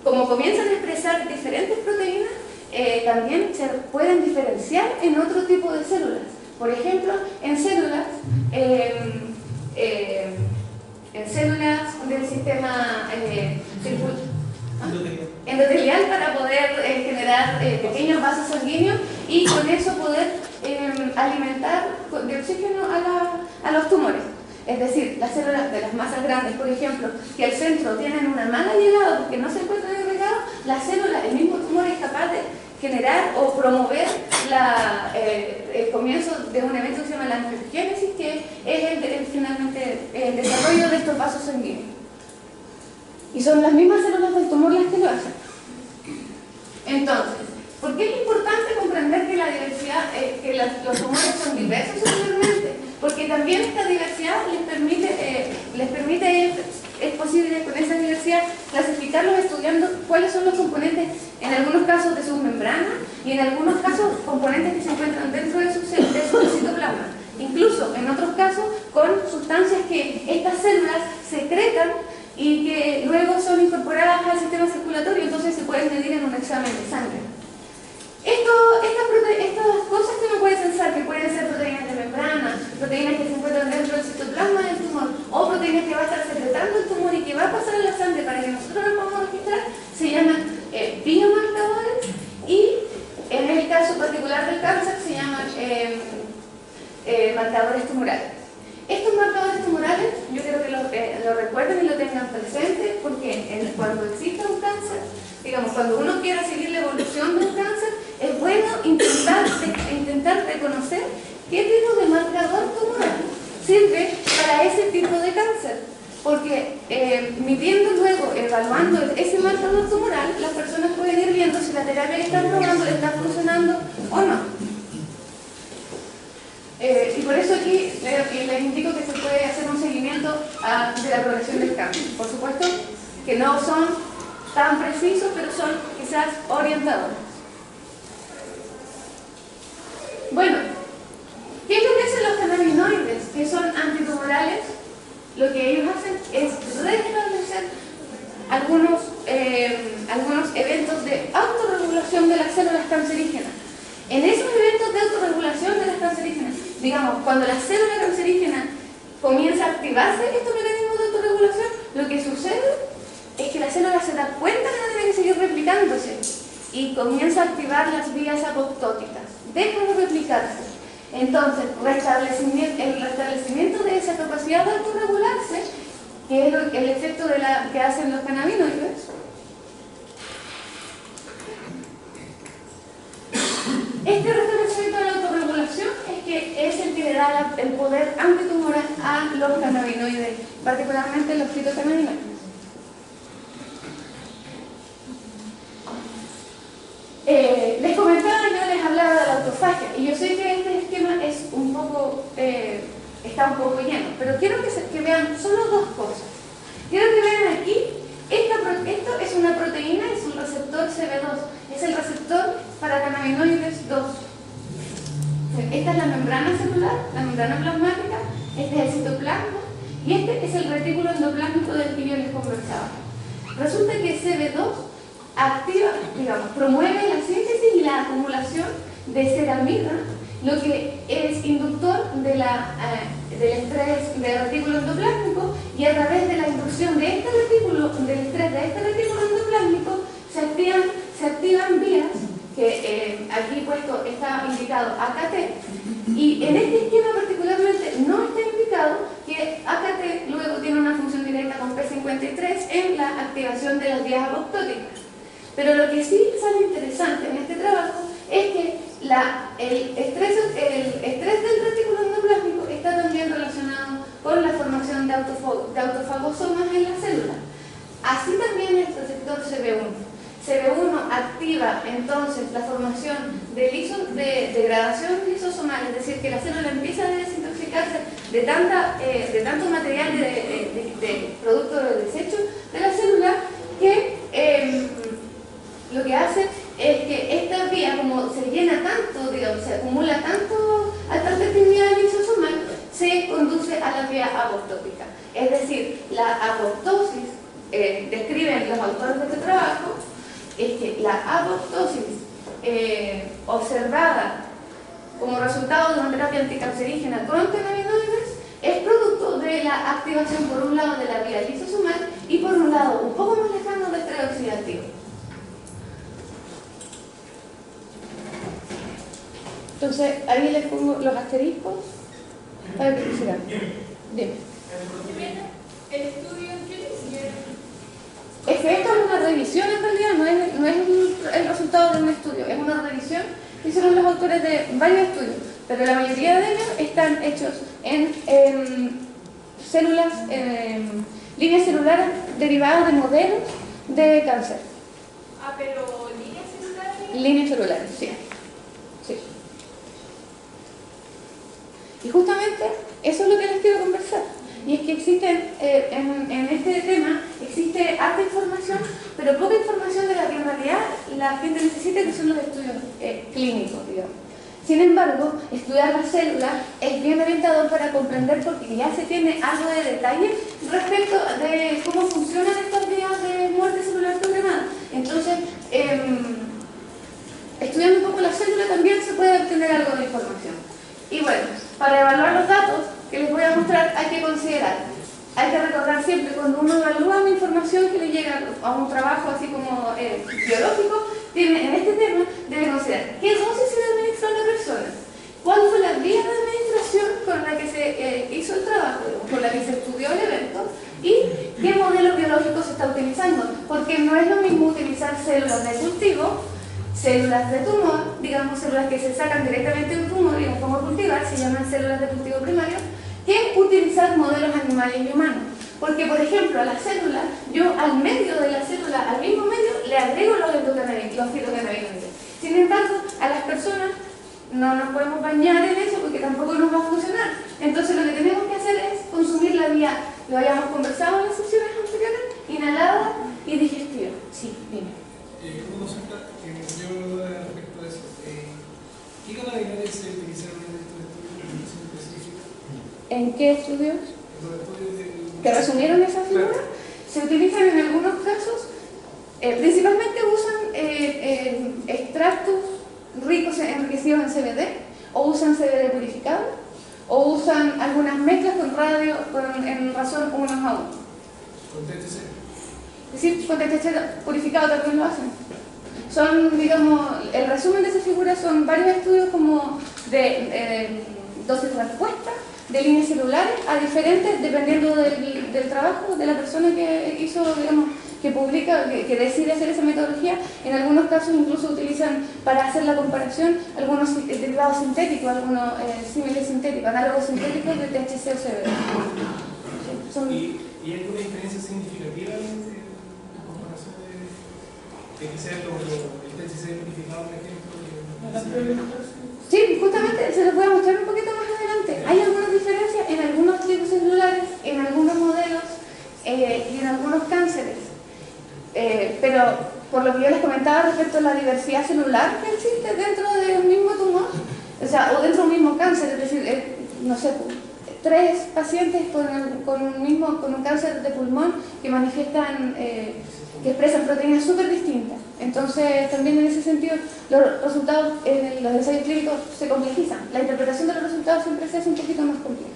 como comienzan a expresar diferentes proteínas, también se pueden diferenciar en otro tipo de células. Por ejemplo, en células del sistema endotelial, para poder generar pequeños vasos sanguíneos y con eso poder alimentar de oxígeno a los tumores. Es decir, las células de las masas grandes, por ejemplo, que al centro tienen una mala llegada porque no se encuentran agregados, la célula, el mismo tumor, es capaz de generar o promover el comienzo de un evento que se llama la angiogénesis, que es finalmente el desarrollo de estos vasos sanguíneos. Y son las mismas células del tumor las que lo hacen. Entonces, ¿por qué es importante comprender que la diversidad, los tumores son diversos celularmente? Porque también esta diversidad les permite, es posible con esa diversidad clasificarlos estudiando cuáles son los componentes, en algunos casos de sus membranas y en algunos casos componentes que se encuentran dentro de su citoplasma. Incluso en otros casos con sustancias que estas células secretan y que luego son incorporadas al sistema circulatorio, entonces se pueden medir en un examen de sangre. Estas cosas que uno puede pensar, que pueden ser proteínas de membrana, proteínas que se encuentran dentro del citoplasma del tumor, o proteínas que va a estar secretando el tumor y que va a pasar a la sangre para que nosotros las podamos registrar, se llaman biomarcadores, y en el caso particular del cáncer se llaman marcadores tumorales. Estos marcadores tumorales, yo quiero que lo recuerden y lo tengan presente, porque cuando exista un cáncer, digamos, cuando uno quiera seguir la evolución de un cáncer, es bueno intentar reconocer qué tipo de marcador tumoral sirve para ese tipo de cáncer. Porque midiendo luego, evaluando ese marcador tumoral, las personas pueden ir viendo si la terapia que están probando está funcionando o no. Y por eso aquí les indico que se puede hacer un seguimiento de la progresión del cáncer. Por supuesto que no son tan precisos, pero son quizás orientadores. Bueno, ¿qué es lo que hacen los cannabinoides, que son antitumorales? Lo que ellos hacen es restablecer algunos eventos de autorregulación de las células cancerígenas. En esos eventos de autorregulación de las cancerígenas, digamos, cuando la célula cancerígena comienza a activarse estos mecanismos de autorregulación, lo que sucede es que la célula se da cuenta que no tiene que seguir replicándose y comienza a activar las vías apoptóticas, deja de replicarse. Entonces, el restablecimiento de esa capacidad de autorregularse, que es el efecto que hacen los cannabinoides, este restablecimiento de la autorregulación es el que le da el poder antitumoral a los cannabinoides, particularmente los fitocannabinoides. Les comentaba, yo les hablaba de la autofagia, y yo sé que este esquema es está un poco lleno, pero quiero que vean solo dos cosas. Quiero que vean aquí, esto es una proteína, es un receptor CB2, es el receptor para cannabinoides 2. Esta es la membrana celular, la membrana plasmática, este es el citoplasma, y este es el retículo endoplásmico del que yo les conversaba. Resulta que CB2 promueve la síntesis y la acumulación de ceramida, lo que es inductor del estrés del retículo endoplásmico, y a través de la inducción de del estrés de este retículo endoplásmico se activan vías que aquí puesto está indicado AKT, y en este esquema particularmente no está indicado que AKT luego tiene una función directa con P53 en la activación de las vías apoptóticas. Pero lo que sí sale interesante en este trabajo es que el estrés del retículo endoplásmico está también relacionado con la formación de autofagosomas en la célula. Así también el receptor CB1. CB1 activa entonces la formación de degradación lisosomal, es decir, que la célula empieza a desintoxicarse de tanto material de producto de desecho de la célula, que lo que hace es que esta vía, como se llena tanto, digamos, se acumula tanto a tanta actividad lisosomal, se conduce a la vía apoptótica. Es decir, la apoptosis, describen los autores de este trabajo es que la apoptosis observada como resultado de una terapia anticancerígena con cannabinoides es producto de la activación, por un lado, de la vía lisosomal y por un lado, un poco más lejano, del estrés oxidativo. Entonces, ahí les pongo los asteriscos para que sigan. Dime. ¿El estudio qué le hicieron? Es que esto es una revisión en realidad, no es el resultado de un estudio, es una revisión que hicieron los autores de varios estudios, pero la mayoría de ellos están hechos en células, líneas celulares derivadas de modelos de cáncer. Ah, pero líneas celulares. Líneas celulares, sí. Sí. Y justamente eso es lo que les quiero conversar. Y es que existen, en este tema, existe harta información, pero poca información de la que en realidad la gente necesita, que son los estudios clínicos, digamos. Sin embargo, estudiar las células es bien orientador para comprender, porque ya se tiene algo de detalle respecto de cómo funcionan estas vías de muerte celular programada. Entonces, estudiando un poco la célula también se puede obtener algo de información. Y bueno, para evaluar los datos que les voy a mostrar hay que considerar, hay que recordar siempre cuando uno evalúa una información que le llega a un trabajo así como biológico, en este tema debe considerar qué dosis se le administró a la persona, cuál fue la vía de administración con la que se hizo el trabajo, con la que se estudió el evento y qué modelo biológico se está utilizando, porque no es lo mismo utilizar células de cultivo, células de tumor, digamos células que se sacan directamente del tumor y las podemos cultivar, se llaman células de cultivo primario, que utilizar modelos animales y humanos. Porque, por ejemplo, a la célula, yo al medio de la célula, al mismo medio, le agrego los fitocannabinoides. Sin embargo, a las personas no nos podemos bañar en eso porque tampoco nos va a funcionar. Entonces, lo que tenemos que hacer es consumir la vía, lo habíamos conversado en las sesiones anteriores, inhalada y digestiva. Sí, dime. Una consulta que yo respecto a eso. ¿Qué cannabinoides se utilizaron en estos estudios específicos? ¿En qué estudios? En los estudios de... ¿Que resumieron esa figura? Claro. Se utilizan en algunos casos, principalmente usan extractos ricos enriquecidos en CBD, o usan CBD purificado, o usan algunas mezclas con radio en razón 1:1. ¿Con THC? Es decir, con THC purificado también lo hacen. Son, digamos, el resumen de esa figura son varios estudios como de dosis respuesta, de líneas celulares a diferentes, dependiendo del trabajo de la persona que hizo, digamos, que publica, que decide hacer esa metodología. En algunos casos incluso utilizan para hacer la comparación algunos derivados sintéticos, algunos símiles sintéticos, análogos sintéticos de THC o CBD. ¿Y hay alguna diferencia significativa en comparación de que sea el THC modificado, por ejemplo? Sí, justamente se los voy a mostrar un poquito más adelante. Hay algunas diferencias en algunos tipos celulares, en algunos modelos y en algunos cánceres. Pero por lo que yo les comentaba respecto a la diversidad celular que existe dentro de un mismo tumor, o sea, o dentro de un mismo cáncer, es decir, no sé, 3 pacientes con un cáncer de pulmón que manifiestan, que expresan proteínas súper distintas. Entonces, también en ese sentido, los resultados en los ensayos clínicos se complejizan. La interpretación de los resultados siempre se hace un poquito más compleja.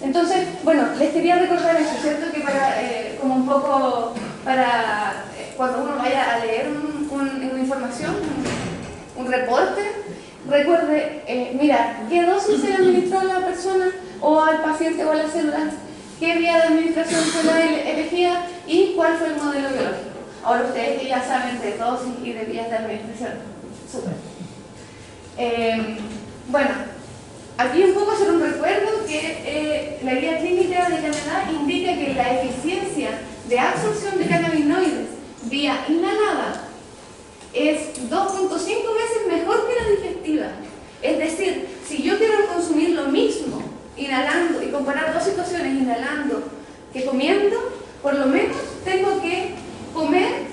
Entonces, bueno, les quería recordar eso, ¿cierto? Que como un poco para cuando uno vaya a leer una información, un reporte, recuerde, mira, qué dosis se le administró a la persona o al paciente o a las células, qué vía de administración fue la elegida y cuál fue el modelo biológico. Ahora ustedes ya saben de dosis y de vías de administración. Súper. Bueno, aquí un poco hacer un recuerdo que la guía clínica de Canadá indica que la eficiencia de absorción de cannabinoides vía inhalada es 2.5 veces mejor que la digestiva. Es decir, si yo quiero consumir lo mismo inhalando y comparar 2 situaciones inhalando que comiendo, por lo menos tengo que comer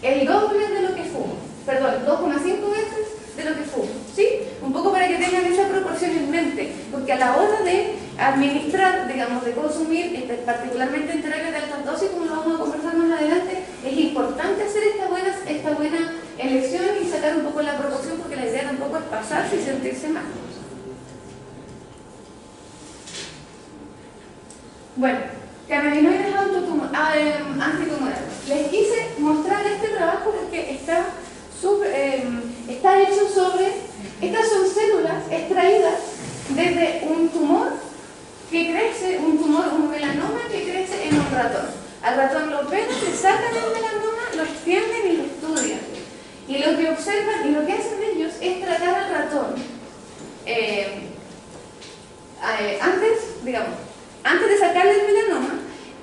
el doble de lo que fumo. Perdón, 2,5 veces de lo que fumo. ¿Sí? Un poco para que tengan esa proporción en mente, porque a la hora de administrar, digamos, de consumir, particularmente en terapias de altas dosis, como lo vamos a conversar más adelante, antitumoral. Les quise mostrar este trabajo porque está hecho sobre, estas son células extraídas desde un tumor que crece, un melanoma que crece en un ratón. Al ratón lo operan, le sacan el melanoma, lo extienden y lo estudian. Y lo que observan y lo que hacen ellos es tratar al ratón antes de sacarle el melanoma,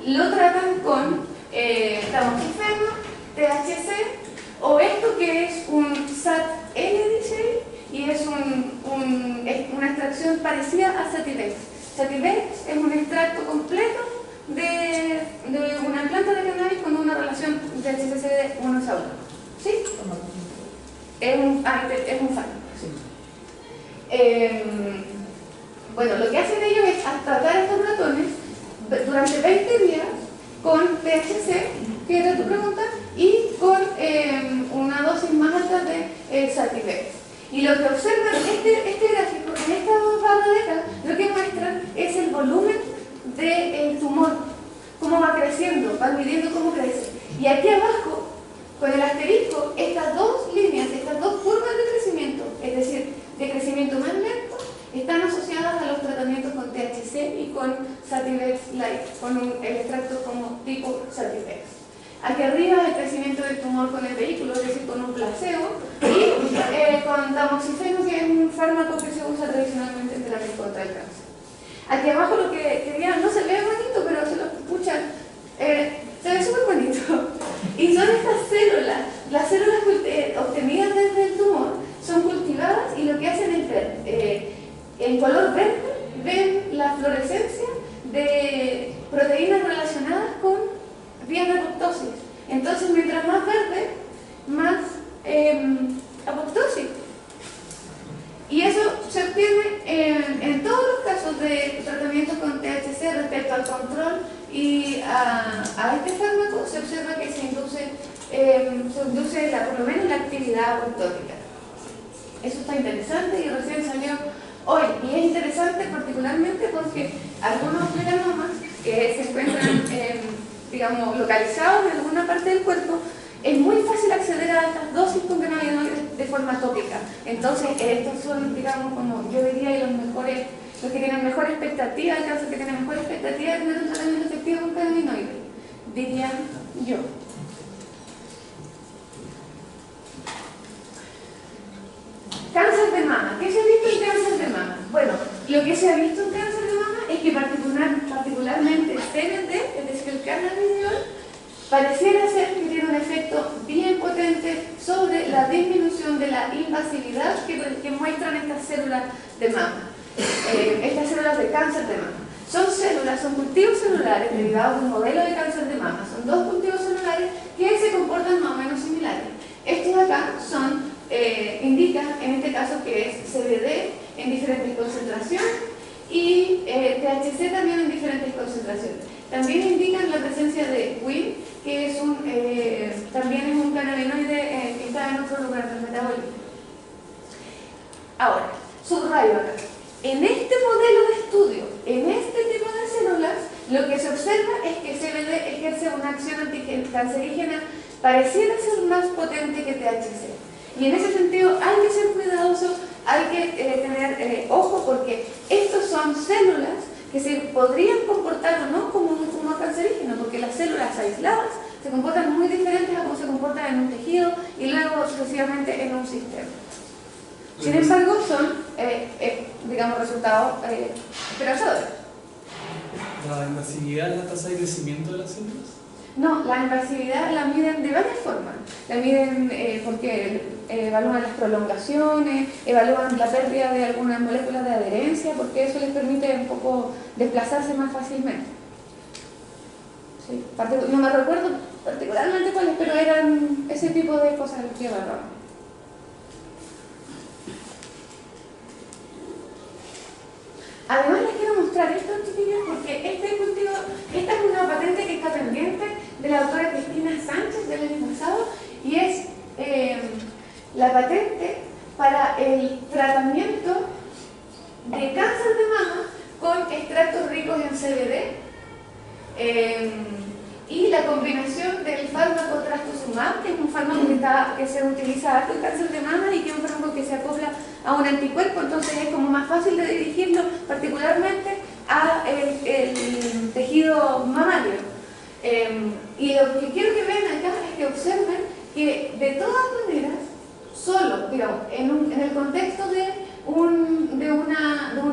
lo tratan con tamoxifeno, THC o esto que es un SAT-L, y es una extracción parecida a Sativex. Sativex es un extracto completo de una planta de cannabis con una relación de THC de 1:1. ¿Sí? Es un fármaco. Sí. Bueno, lo que hacen ellos es tratar a estos ratones durante 20 días con THC, que era tu pregunta, y con una dosis más alta de Sativex. Y lo que observan, este gráfico, en esta barra de acá, lo que muestran es el volumen del tumor, cómo va creciendo, van midiendo cómo crece. Y aquí abajo, con el asterisco, estas dos líneas, estas dos curvas de crecimiento, es decir, de crecimiento más lento, están asociadas a los tratamientos con THC y con Sativex Light, con el extracto como tipo Sativex. Aquí arriba el crecimiento del tumor con el vehículo, es decir, con un placebo, y con tamoxifeno, que es un fármaco que se usa tradicionalmente en terapia contra el cáncer. Aquí abajo lo que quería, no se ve bonito, pero se lo escuchan, se ve súper bonito. Y son estas células, las células obtenidas desde el tumor, son cultivadas y lo que hacen es ver, en color verde, ven la fluorescencia de proteínas relacionadas con vías de apoptosis. Entonces, mientras más verde, más apoptosis. Y eso se obtiene en todos los casos de tratamientos con THC respecto al control y a este fármaco. Se observa que se induce por lo menos la actividad apoptótica. Eso está interesante y recién salió hoy. Y es interesante particularmente porque algunos melanomas que se encuentran digamos, localizados en alguna parte del cuerpo, es muy fácil acceder a estas dosis con cannabinoides de forma tópica. Entonces, estos son, digamos, como yo diría, los que tienen mejor expectativa, el cáncer que tiene mejor expectativa de tener un tratamiento efectivo con cannabinoides, dirían yo. Cáncer de mama. ¿Qué se ha visto en cáncer de mama? Bueno, lo que se ha visto en cáncer de mama es que particularmente CBD, es decir, el cannabidiol, pareciera ser que tiene un efecto bien potente sobre la disminución de la invasividad que muestran estas células de mama, estas células de cáncer de mama. Son cultivos celulares derivados de un modelo de cáncer de mama. Son dos cultivos celulares que se comportan más o menos similares. Estos de acá indican, en este caso, que es CBD en diferentes concentraciones y THC también en diferentes concentraciones. También indican la presencia de WIM, que es también es un cannabinoide que está en otro lugar del metabolismo. Ahora, subrayo acá. En este modelo de estudio, en este tipo de células, lo que se observa es que CBD ejerce una acción anticancerígena pareciera ser más potente que THC. Y en ese sentido hay que ser cuidadoso, hay que tener ojo, porque estos son células que se podrían comportar o no como un tumor cancerígeno, porque las células aisladas se comportan muy diferentes a cómo se comportan en un tejido y luego sucesivamente en un sistema. Sin embargo, son, digamos, resultados esperanzadores. ¿La invasividad es la tasa de crecimiento de las células? No, la invasividad la miden de varias formas. La miden porque evalúan las prolongaciones, evalúan la pérdida de algunas moléculas de adherencia, porque eso les permite un poco desplazarse más fácilmente. Sí, no me recuerdo particularmente cuáles, pero eran ese tipo de cosas las que evaluaban. Además les quiero mostrar esto, chiquillos, porque esta es una patente que está pendiente de la doctora Cristina Sánchez del año pasado, y es la patente para el tratamiento de cáncer de mama con extractos ricos en CBD, y la combinación del fármaco trastuzumab, que es un fármaco que se utiliza harto en cáncer de mama y que es un fármaco que se acopla a un anticuerpo, entonces es como más fácil de dirigirlo particularmente a el tejido mamario. Y lo que quiero que vean acá es que observen que de todas maneras, solo, digamos, en el contexto de un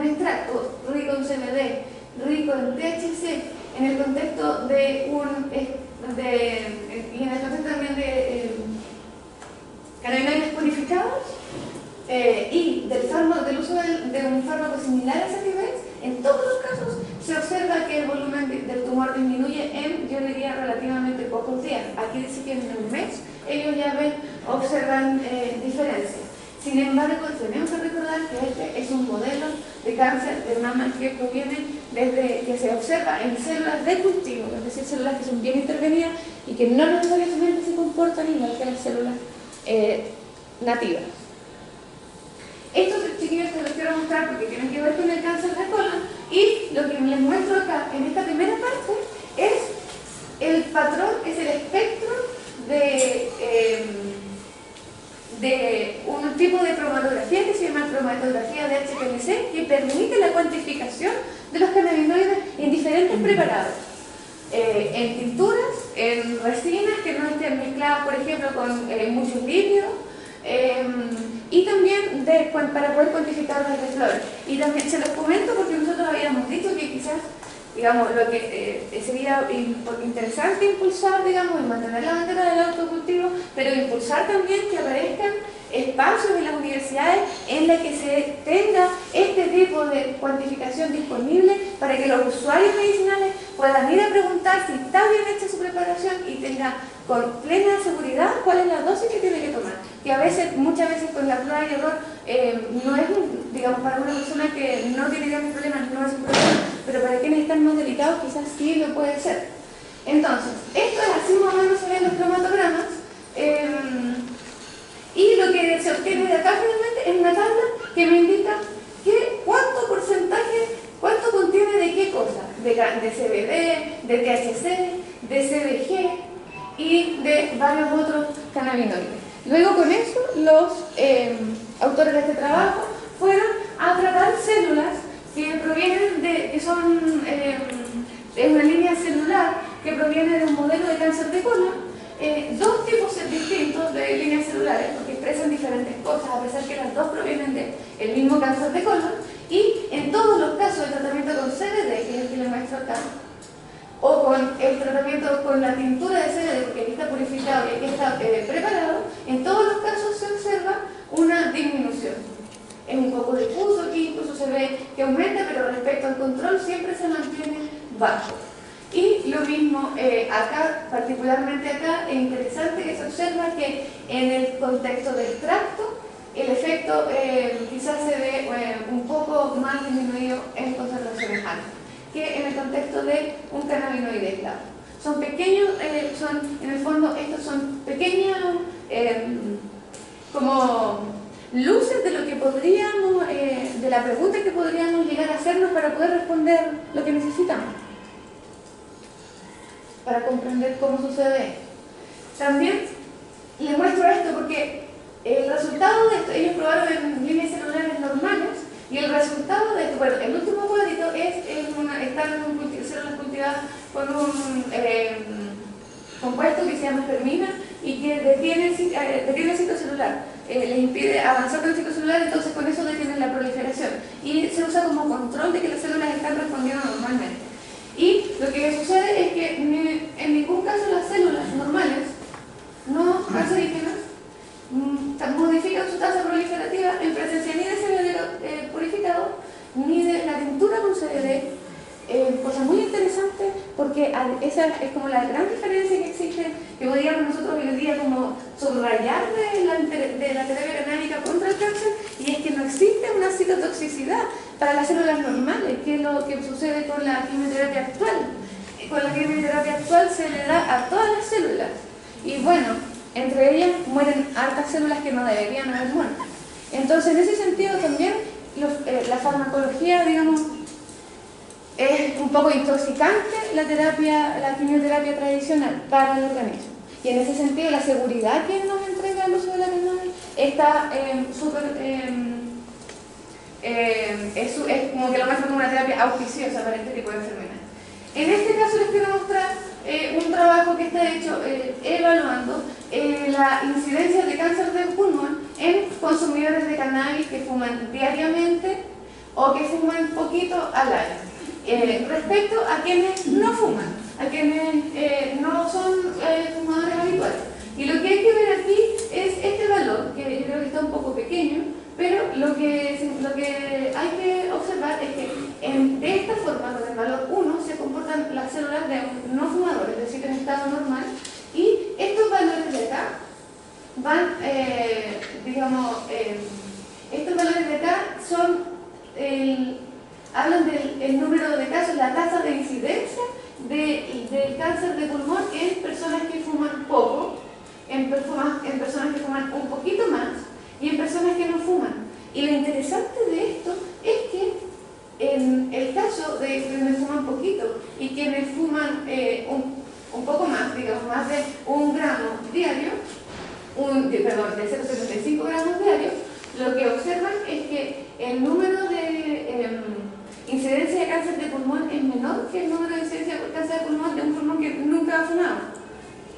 extracto rico en CBD, rico en THC, en el contexto y en el contexto también de cannabinoides purificados y del uso de un fármaco similar a Sativex, en todos los casos se observa que el volumen del tumor disminuye en, yo diría, relativamente pocos días. Aquí dice que en un mes ellos ya observan diferencias. Sin embargo, tenemos que recordar que este es un modelo de cáncer de mama que proviene desde que se observa en células de cultivo, es decir, células que son bien intervenidas y que no necesariamente se comportan igual que las células nativas. Estos chiquillos se los quiero mostrar porque tienen que ver con el cáncer de colon, y lo que les muestro acá en esta primera parte es el patrón, es el espectro de un tipo de cromatografía que se llama cromatografía de HPLC, que permite la cuantificación de los cannabinoides en diferentes preparados, en tinturas, en resinas que no estén mezcladas, por ejemplo, con muchos lípidos, y también para poder cuantificar las de flores. Y también se los comento porque nosotros habíamos dicho que quizás, digamos, lo que sería interesante impulsar, digamos, y mantener la bandera del autocultivo, pero impulsar también que aparezcan espacios en las universidades en los que se tenga este tipo de cuantificación disponible para que los usuarios medicinales puedan ir a preguntar si está bien hecha su preparación y tenga con plena seguridad cuál es la dosis que tiene que tomar. Que muchas veces con la prueba y error no es, digamos, para una persona que no tiene grandes problemas, no es un problema, pero para quienes están más delicados quizás sí lo puede ser. Entonces, esto es así más o menos se ven los cromatogramas, y lo que se obtiene de acá finalmente es una tabla que me indica cuánto porcentaje, cuánto contiene de qué cosa, de CBD, de THC, de CBG y de varios otros cannabinoides. Luego con eso los autores de este trabajo fueron a tratar células que provienen que son una línea celular que proviene de un modelo de cáncer de colon, dos tipos distintos de líneas celulares, porque expresan diferentes cosas, a pesar que las dos provienen del mismo cáncer de colon, y en todos los casos el tratamiento con CBD, que es el que les muestro acá, o con el tratamiento con la tintura de CBD, porque aquí está purificado y aquí está preparado, en todos los casos se observa una disminución. Es un poco difuso, aquí incluso se ve que aumenta, pero respecto al control siempre se mantiene bajo. Y lo mismo acá, particularmente acá, es interesante que se observa que en el contexto del extracto el efecto quizás se ve un poco más disminuido en concentraciones altas que en el contexto de un cannabinoide aislado. Son pequeños, en el fondo estos son pequeñas como luces de lo que podríamos, de la pregunta que podríamos llegar a hacernos para poder responder lo que necesitamos, para comprender cómo sucede. También les muestro esto porque el resultado de esto, ellos probaron en líneas celulares normales y el resultado de esto, bueno, el último cuadrito están células cultivadas con un compuesto que se llama espermina y que detiene el citocelular, les impide avanzar con el citocelular, entonces con eso detienen la proliferación y se usa como control de que las células están respondiendo normalmente. Y lo que sucede es que en ningún caso las células normales, no cancerígenas, modifican su tasa proliferativa en presencia ni de CBD purificado, ni de la tintura con CBD. Cosa muy interesante porque esa es como la gran diferencia que existe, que podríamos nosotros hoy en día como subrayar de la terapia canábica contra el cáncer, y es que no existe una citotoxicidad para las células normales, que es lo que sucede con la quimioterapia actual. Con la quimioterapia actual se le da a todas las células, y bueno, entre ellas mueren hartas células que no deberían haber muerto. Entonces, en ese sentido también la farmacología, digamos, es un poco intoxicante la quimioterapia tradicional para el organismo. Y en ese sentido, la seguridad que nos entrega el uso de la cannabis está es como que lo muestra como una terapia auspiciosa para este tipo de enfermedades. En este caso les quiero mostrar un trabajo que está hecho evaluando la incidencia de cáncer de pulmón en consumidores de cannabis que fuman diariamente o que fuman poquito al año, respecto a quienes no fuman, a quienes no son fumadores habituales. Y lo que hay que ver aquí es este valor, que yo creo que está un poco pequeño, pero lo que hay que observar es que de esta forma, con el valor 1, se comportan las células de un no fumador, es decir, en estado normal, y estos valores de acá van, estos valores de acá son, hablan del número de casos, la tasa de incidencia del cáncer de pulmón en personas que fuman poco, en personas que fuman un poquito más, y en personas que no fuman. Y lo interesante de esto es que en el caso de quienes fuman poquito y quienes fuman un poco más, digamos más de 1 gramo diario, de 0,75 gramos diarios, lo que observan es que el número de incidencia de cáncer de pulmón es menor que el número de incidencia de cáncer de pulmón de un pulmón que nunca ha fumado.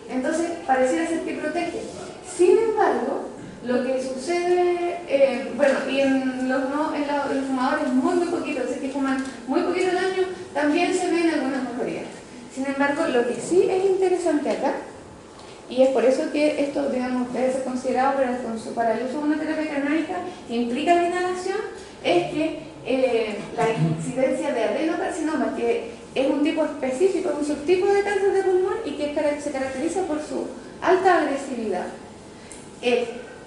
Entonces, pareciera ser que protege. Sin embargo, lo que sucede, y en los fumadores muy poquito, es decir, que fuman muy poquito al año, también se ven algunas mejorías. Sin embargo, lo que sí es interesante acá, y es por eso que esto, digamos, debe ser considerado para el uso de una terapia canábica que implica la inhalación, es que la incidencia de adenocarcinoma, que es un tipo específico, un subtipo de cáncer de pulmón y que se caracteriza por su alta agresividad,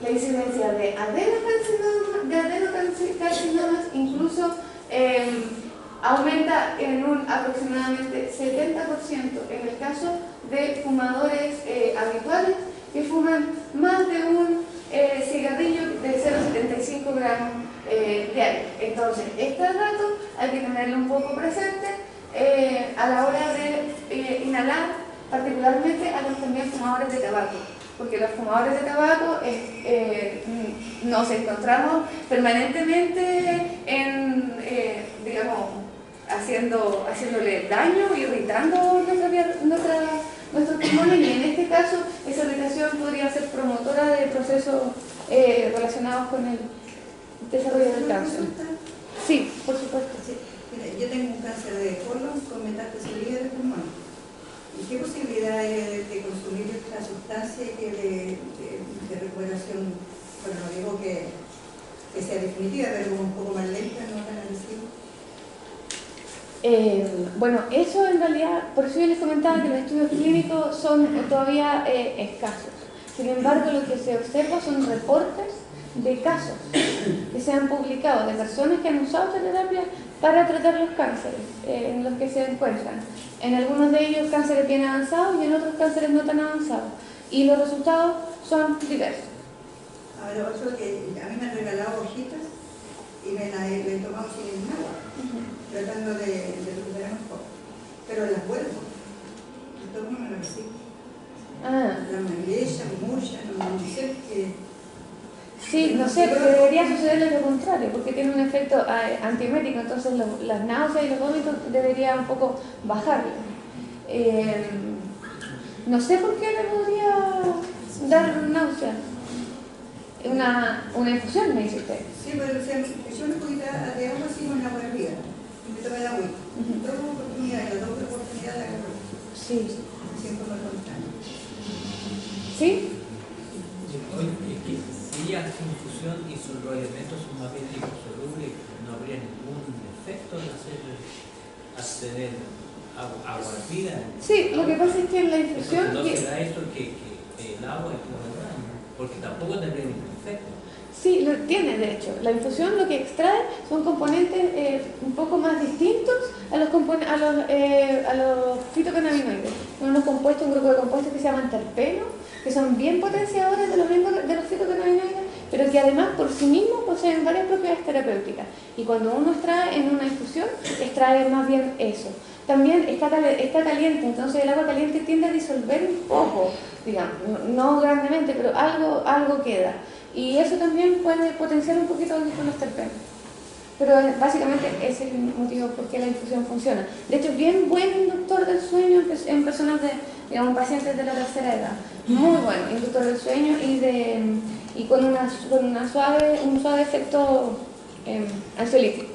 la incidencia de adenocarcinomas incluso aumenta en un aproximadamente 70% en el caso de fumadores habituales que fuman más de un cigarrillo de 0,75 gramos diarios. Entonces, este dato hay que tenerlo un poco presente a la hora de inhalar, particularmente a los también fumadores de tabaco, porque los fumadores de tabaco nos encontramos permanentemente haciéndole daño, irritando nuestros pulmones, y en este caso esa irritación podría ser promotora de procesos relacionados con el desarrollo del cáncer. Sí, por supuesto. Sí. Mira, yo tengo un cáncer de colon con metástasis de pulmón. ¿Y qué posibilidad hay de consumir esta sustancia y que de recuperación, bueno, no digo que sea definitiva, pero un poco más lenta, no tan agresiva? Eso en realidad, por eso yo les comentaba que los estudios clínicos son todavía escasos. Sin embargo, lo que se observa son reportes de casos que se han publicado de personas que han usado esta terapia para tratar los cánceres en los que se encuentran. En algunos de ellos cánceres bien avanzados y en otros cánceres no tan avanzados. Y los resultados son diversos. Ahora, otro que a mí me han regalado hojitas y me las he tomado sin agua, tratando de recuperar un poco. Pero las vuelvo. Entonces no me lo recibo. La magnesia, mucha, no sé qué. Sí, no sé, pero debería suceder lo contrario, porque tiene un efecto antiemético, entonces las náuseas y los vómitos debería un poco bajarle. No sé por qué le podría dar náuseas. Una infusión, me dice usted. Sí, pero yo una poquita de agua así con agua hervida. Y me tomé el agua. Dos oportunidades, las dos oportunidades de agarrar. Sí. Siempre me contaron. ¿Sí? Si ella hace infusión y los elementos son más bien liposolubles, no habría ningún efecto en hacer agua hervida. Sí, lo que pasa es que en la infusión... No será eso que el agua es como el daño, porque tampoco tendría ningún efecto. Sí, lo tiene de hecho. La infusión lo que extrae son componentes un poco más distintos a los fitocannabinoides. Son unos compuestos, un grupo de compuestos que se llaman terpenos, que son bien potenciadores de los fitocannabinoides, pero que además por sí mismos poseen varias propiedades terapéuticas. Y cuando uno extrae en una infusión, es extrae más bien eso. También está caliente, entonces el agua caliente tiende a disolver un poco, digamos, no grandemente, pero algo queda. Y eso también puede potenciar un poquito los terpenos. Pero básicamente ese es el motivo por qué la infusión funciona. De hecho, es bien buen inductor del sueño en personas digamos, pacientes de la tercera edad. Muy bueno, inductor del sueño y con un suave efecto ansiolítico.